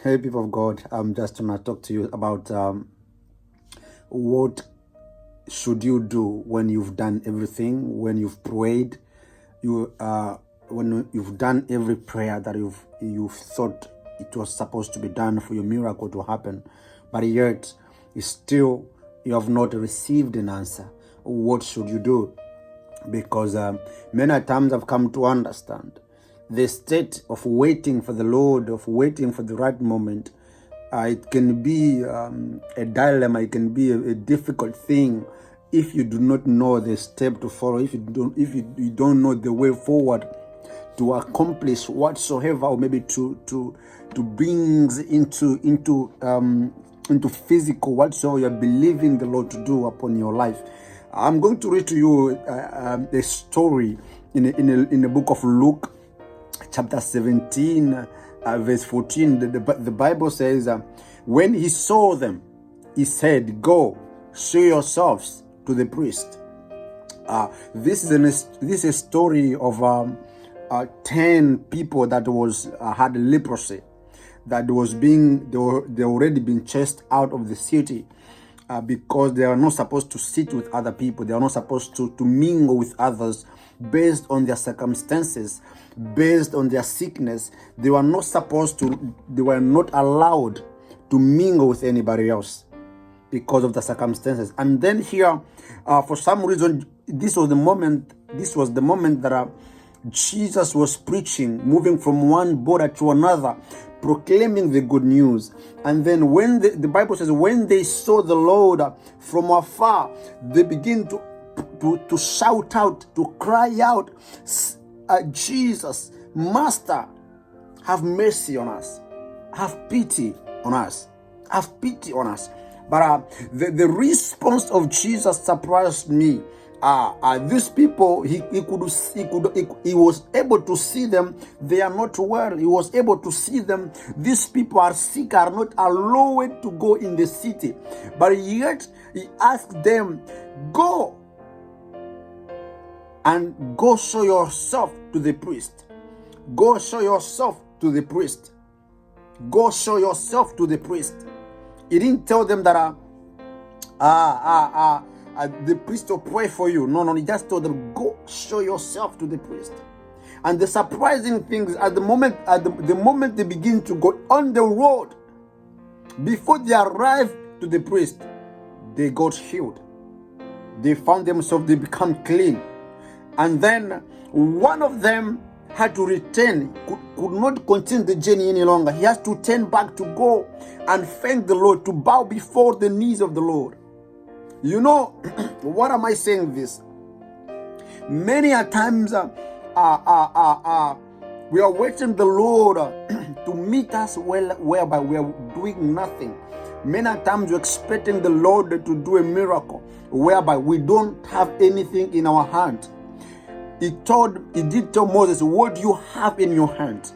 Hey, people of God, I'm just gonna talk to you about what should you do when you've done everything, when you've prayed, when you've done every prayer that you've thought it was supposed to be done for your miracle to happen, but yet still you have not received an answer. What should you do? Because many times I've come to understand the state of waiting for the Lord, of waiting for the right moment. It can be a dilemma. It can be a difficult thing if you do not know the step to follow. If you don't know the way forward to accomplish whatsoever, or maybe to bring into physical whatsoever you're believing the Lord to do upon your life. I'm going to read to you a story in the book of Luke, chapter 17, verse 14. The Bible says, when he saw them, he said, "Go, show yourselves to the priest." This is a story of 10 people that had leprosy, that they already been chased out of the city. Because they are not supposed to sit with other people. They are not supposed to mingle with others based on their circumstances, based on their sickness. They were not allowed to mingle with anybody else because of the circumstances. And then here, for some reason, this was the moment that Jesus was preaching, moving from one border to another, proclaiming the good news. And then when the Bible says, when they saw the Lord from afar, they begin to shout out, to cry out, "Jesus, Master, have mercy on us. Have pity on us. Have pity on us." But the response of Jesus surprised me. These people, he was able to see them. They are not well. He was able to see them. These people are sick, are not allowed to go in the city. But yet he asked them, "Go and go show yourself to the priest. Go show yourself to the priest. Go show yourself to the priest." He didn't tell them that the priest will pray for you. No, he just told them, "Go show yourself to the priest." And the surprising thing is, at the moment they begin to go on the road, before they arrive to the priest, they got healed. They found themselves, they become clean. And then one of them had to return, could not continue the journey any longer. He has to turn back to go and thank the Lord, to bow before the knees of the Lord. You know, what am I saying this? Many a times we are waiting the Lord to meet us whereby we are doing nothing. Many a times we're expecting the Lord to do a miracle whereby we don't have anything in our hand. He did tell Moses, "What do you have in your hand?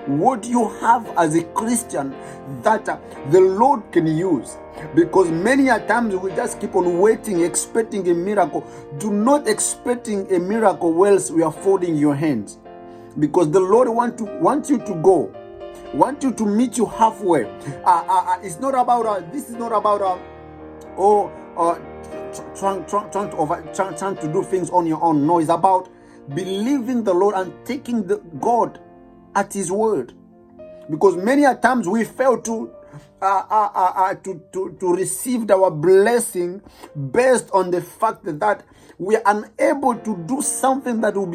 What do you have as a Christian that the Lord can use?" Because many a times we just keep on waiting, expecting a miracle. Do not expecting a miracle whilst we are folding your hands. Because the Lord wants you to go, want you to meet you halfway. It's not about this is not about trying to do things on your own. No, it's about believing the Lord and taking God at His word. Because many a times we fail to receive our blessing based on the fact that we are unable to do something that will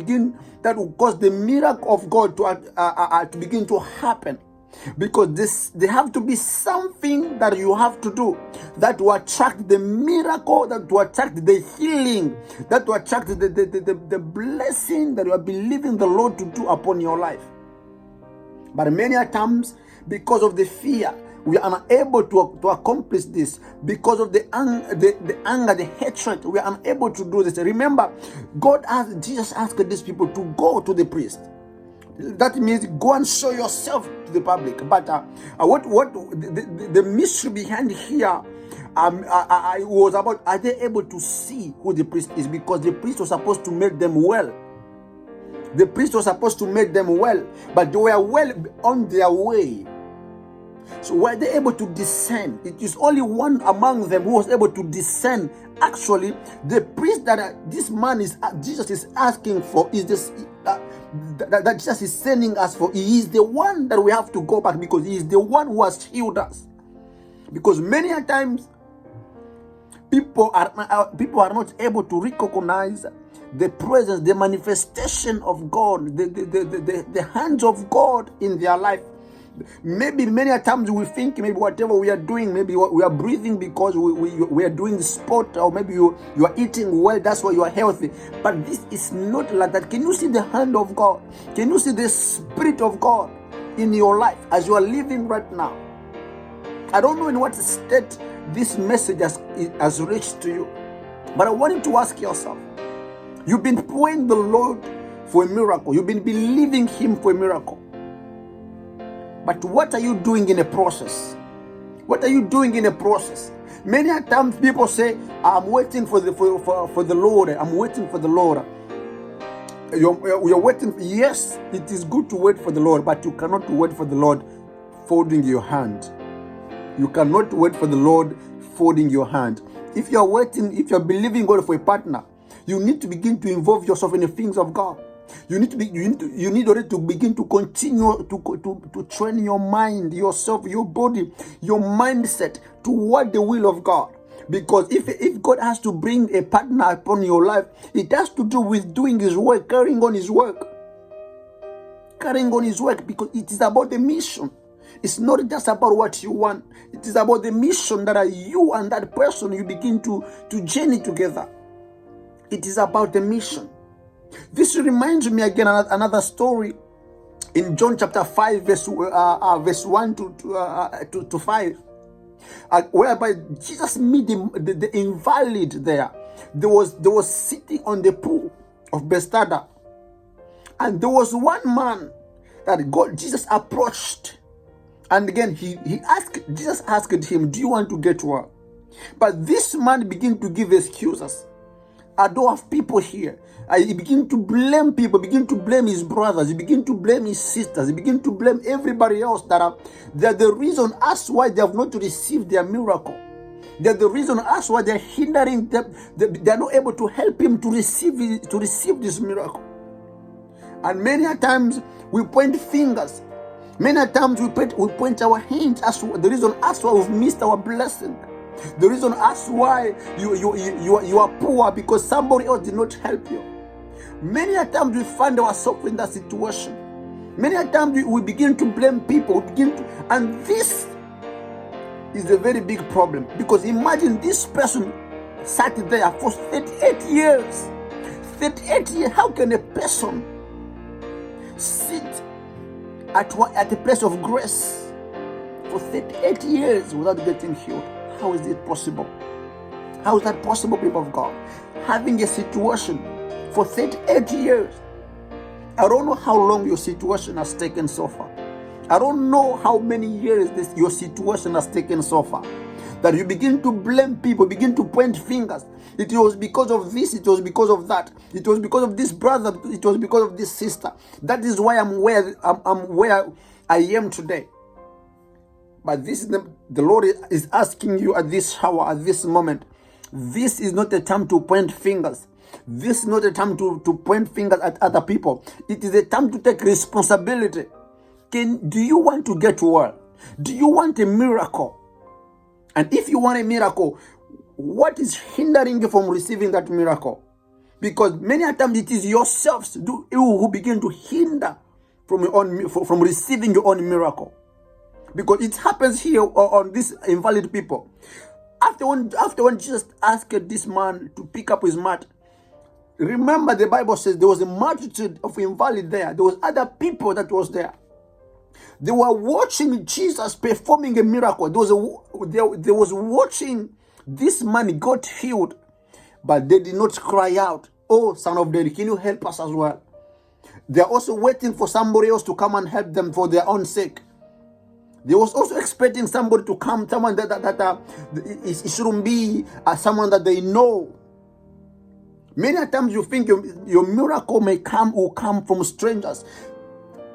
cause the miracle of God to begin to happen. Because there have to be something that you have to do that will attract the miracle, that will attract the healing, that will attract the blessing that you are believing the Lord to do upon your life. But many times, because of the fear, we are unable to accomplish this. Because of the anger, the hatred, we are unable to do this. Remember, Jesus asked these people to go to the priest. That means go and show yourself to the public. But what the mystery behind here was about, are they able to see who the priest is? Because the priest was supposed to make them well. The priest was supposed to make them well, but they were well on their way. So were they able to discern? It is only one among them who was able to discern. Actually, the priest that this man is Jesus is asking for is this that Jesus is sending us for. He is the one that we have to go back, because he is the one who has healed us. Because many a times people are not able to recognize the presence, the manifestation of God, the hands of God in their life. Maybe many a times we think maybe whatever we are doing, maybe we are breathing because we are doing sport, or maybe you are eating well, that's why you are healthy. But this is not like that. Can you see the hand of God? Can you see the Spirit of God in your life as you are living right now? I don't know in what state this message has reached to you, but I want you to ask yourself. You've been praying the Lord for a miracle. You've been believing Him for a miracle. But what are you doing in the process? What are you doing in the process? Many times people say, I'm waiting for the Lord. I'm waiting for the Lord. You're waiting. Yes, it is good to wait for the Lord, but you cannot wait for the Lord folding your hand. You cannot wait for the Lord folding your hand. If you're waiting, if you're believing God for a partner, you need to begin to involve yourself in the things of God. You need already to begin to continue to train your mind, yourself, your body, your mindset toward the will of God. Because if God has to bring a partner upon your life, it has to do with doing His work, carrying on His work. Carrying on His work, because it is about the mission. It's not just about what you want. It is about the mission that you and that person, you begin to journey together. It is about the mission. This reminds me again another story in John chapter 5, verse 1 to 5, whereby Jesus met the invalid there. There was sitting on the pool of Bethesda, and there was one man that Jesus approached, and again Jesus asked him, "Do you want to get well?" But this man began to give excuses. I don't have people here. He began to blame people, begin to blame his brothers, he began to blame his sisters, he began to blame everybody else they're the reason as why they have not received their miracle. They're the reason as why they're hindering them. They're not able to help him to receive this miracle. And many a times we point fingers. Many a times we point our hands as the reason as why we've missed our blessing. The reason as why you are poor, because somebody else did not help you. Many a times we find ourselves in that situation. Many a times we begin to blame people. And this is a very big problem, because imagine this person sat there for 38 years. 38 years. How can a person sit at a place of grace for 38 years without getting healed? How is it possible? How is that possible, people of God? Having a situation for 38 years. I don't know how long your situation has taken so far. I don't know how many years your situation has taken so far. That you begin to blame people, begin to point fingers. It was because of this, it was because of that. It was because of this brother, it was because of this sister. That is why I'm where I am today. But this is the Lord is asking you at this hour, at this moment. This is not a time to point fingers. This is not a time to point fingers at other people. It is a time to take responsibility. Do you want to get well? Do you want a miracle? And if you want a miracle, what is hindering you from receiving that miracle? Because many times it is yourselves who begin to hinder from receiving your own miracle. Because it happens here on these invalid people. After when Jesus asked this man to pick up his mat, remember the Bible says there was a multitude of invalid there. There was other people that was there. They were watching Jesus performing a miracle. They was watching this man got healed, but they did not cry out, "Oh, Son of David, can you help us as well?" They are also waiting for somebody else to come and help them for their own sake. They was also expecting somebody to come, someone that it shouldn't be someone that they know. Many times you think your miracle will come from strangers.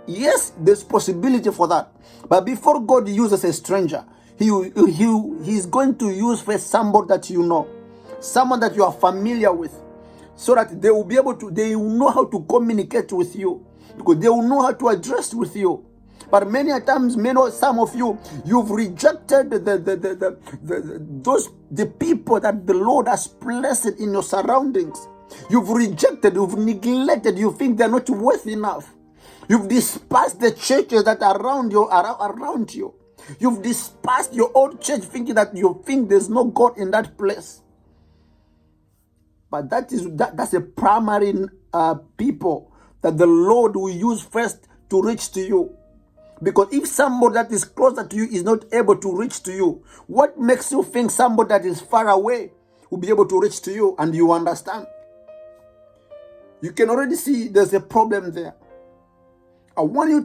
Yes, there's possibility for that. But before God uses a stranger, he's going to use first somebody that you know, someone that you are familiar with, so that they will know how to communicate with you, because they will know how to address with you. But many times, some of you, you've rejected the people that the Lord has placed in your surroundings. You've rejected, you've neglected, you think they're not worth enough. You've despised the churches that are around you. You've despised your own church, thinking that you think there's no God in that place. But that's a primary people that the Lord will use first to reach to you. Because if somebody that is closer to you is not able to reach to you, what makes you think somebody that is far away will be able to reach to you? And you understand? You can already see there's a problem there. I want you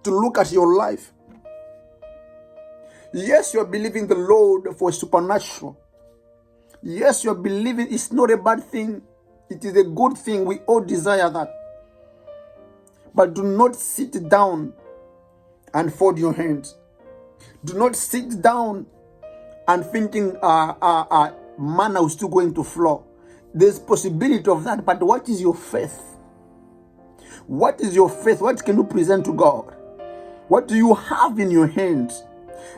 to look at your life. Yes, you're believing the Lord for supernatural. Yes, you're believing it's not a bad thing. It is a good thing. We all desire that. But do not sit down and fold your hands. Do not sit down and thinking manna is still going to flow. There's possibility of that, but what is your faith? What is your faith? What can you present to God? What do you have in your hands?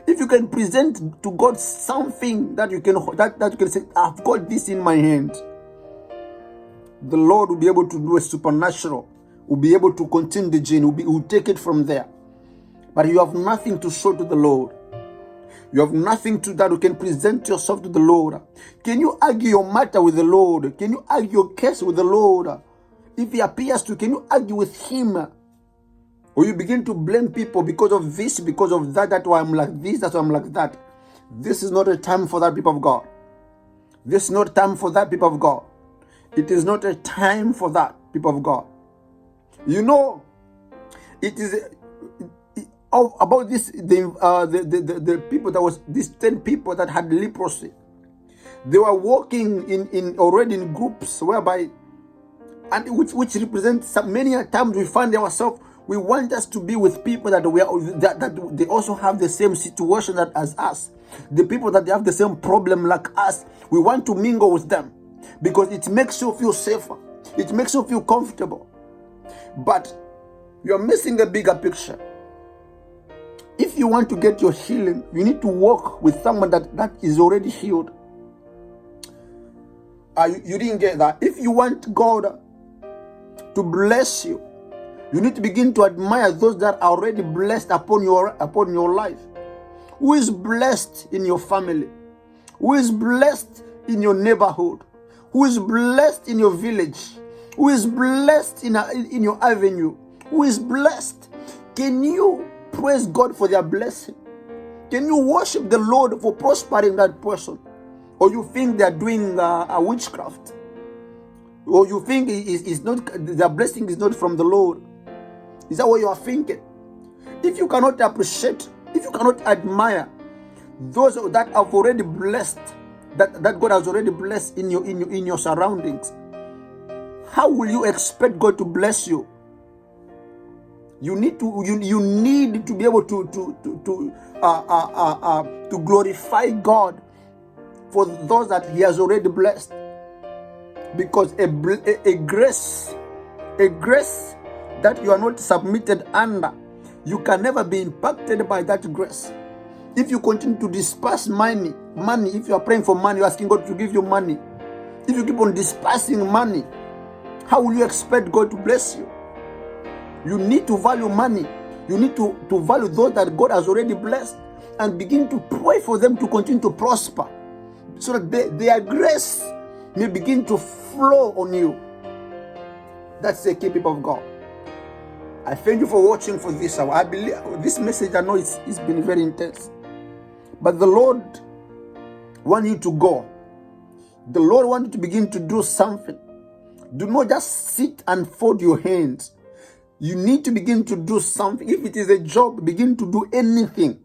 If you can present to God something that you can say, I've got this in my hands, the Lord will be able to do a supernatural, will be able to continue the journey, will take it from there. But you have nothing to show to the Lord. You have nothing to that you can present yourself to the Lord. Can you argue your matter with the Lord? Can you argue your case with the Lord? If He appears to, can you argue with Him? Or you begin to blame people because of this, because of that, that's why I'm like this, that's why I'm like that. This is not a time for that, people of God. This is not time for that, people of God. It is not a time for that, people of God. You know, it is about this, the people that was, these 10 people that had leprosy. They were walking already in groups whereby, and which represents many times we find ourselves, we want us to be with people that they also have the same situation as us. The people that they have the same problem like us. We want to mingle with them because it makes you feel safer. It makes you feel comfortable. But you're missing the bigger picture. If you want to get your healing, you need to walk with someone that is already healed. You didn't get that. If you want God to bless you, you need to begin to admire those that are already blessed upon your life. Who is blessed in your family? Who is blessed in your neighborhood? Who is blessed in your village? Who is blessed in your avenue? Who is blessed? Can you praise God for their blessing? Can you worship the Lord for prospering that person? Or you think they are doing a witchcraft? Or you think their blessing is not from the Lord? Is that what you are thinking? If you cannot appreciate, if you cannot admire those that have already blessed, that God has already blessed in your surroundings, how will you expect God to bless you? You need to be able to glorify God for those that He has already blessed, because a grace that you are not submitted under, you can never be impacted by that grace. If you continue to disperse money, if you are praying for money, you're asking God to give you money. If you keep on dispersing money, how will you expect God to bless you? You need to value money. You need to value those that God has already blessed and begin to pray for them to continue to prosper, so that their grace may begin to flow on you. That's the key, people of God. I thank you for watching for this hour. I believe this message, I know it's been very intense. But the Lord wants you to go. The Lord wants you to begin to do something. Do not just sit and fold your hands. You need to begin to do something. If it is a job, begin to do anything.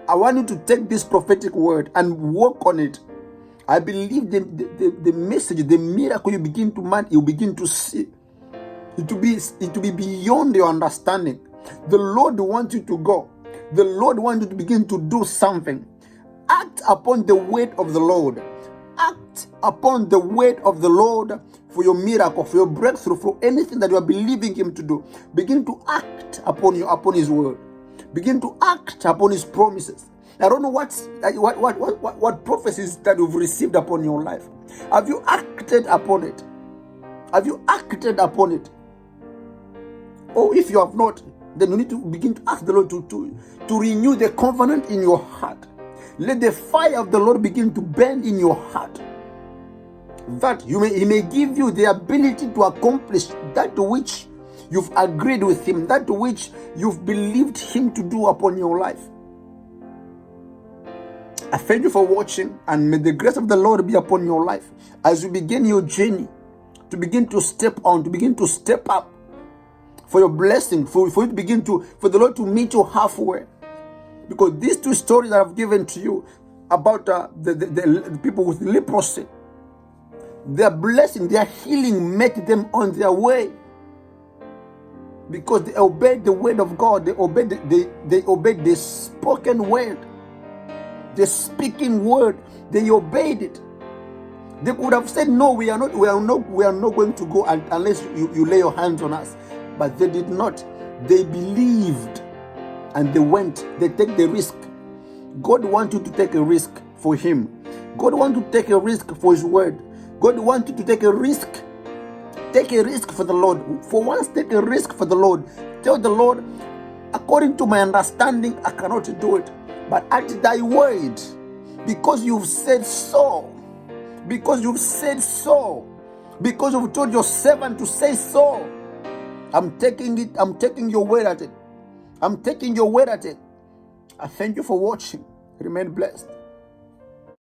I want you to take this prophetic word and work on it. I believe the message, the miracle you begin to see. It will be beyond your understanding. The Lord wants you to go. The Lord wants you to begin to do something. Act upon the word of the Lord. Act upon the word of the Lord for your miracle, for your breakthrough, for anything that you are believing Him to do. Begin to act upon His word. Begin to act upon His promises. I don't know what prophecies that you've received upon your life. Have you acted upon it? Have you acted upon it? Or if you have not, then you need to begin to ask the Lord to renew the covenant in your heart. Let the fire of the Lord begin to burn in your heart. That He may give you the ability to accomplish that which you've agreed with Him, that which you've believed Him to do upon your life. I thank you for watching, and may the grace of the Lord be upon your life as you begin your journey to begin to step on, to begin to step up for your blessing, for you to begin to, for the Lord to meet you halfway. Because these two stories that I've given to you about the people with leprosy, their blessing, their healing met them on their way. Because they obeyed the word of God, they obeyed the spoken word, the speaking word. They obeyed it. They could have said, "No, we are not going to go unless you lay your hands on us." But they did not. They believed, and they went. They take the risk. God wants you to take a risk for Him. God wants you to take a risk for His word. God wants you to take a risk. Take a risk for the Lord. For once, take a risk for the Lord. Tell the Lord, according to my understanding, I cannot do it. But at thy word, because you've said so, because you've said so, because you've told your servant to say so, I'm taking it. I'm taking your word at it. I'm taking your word at it. I thank you for watching. Remain blessed.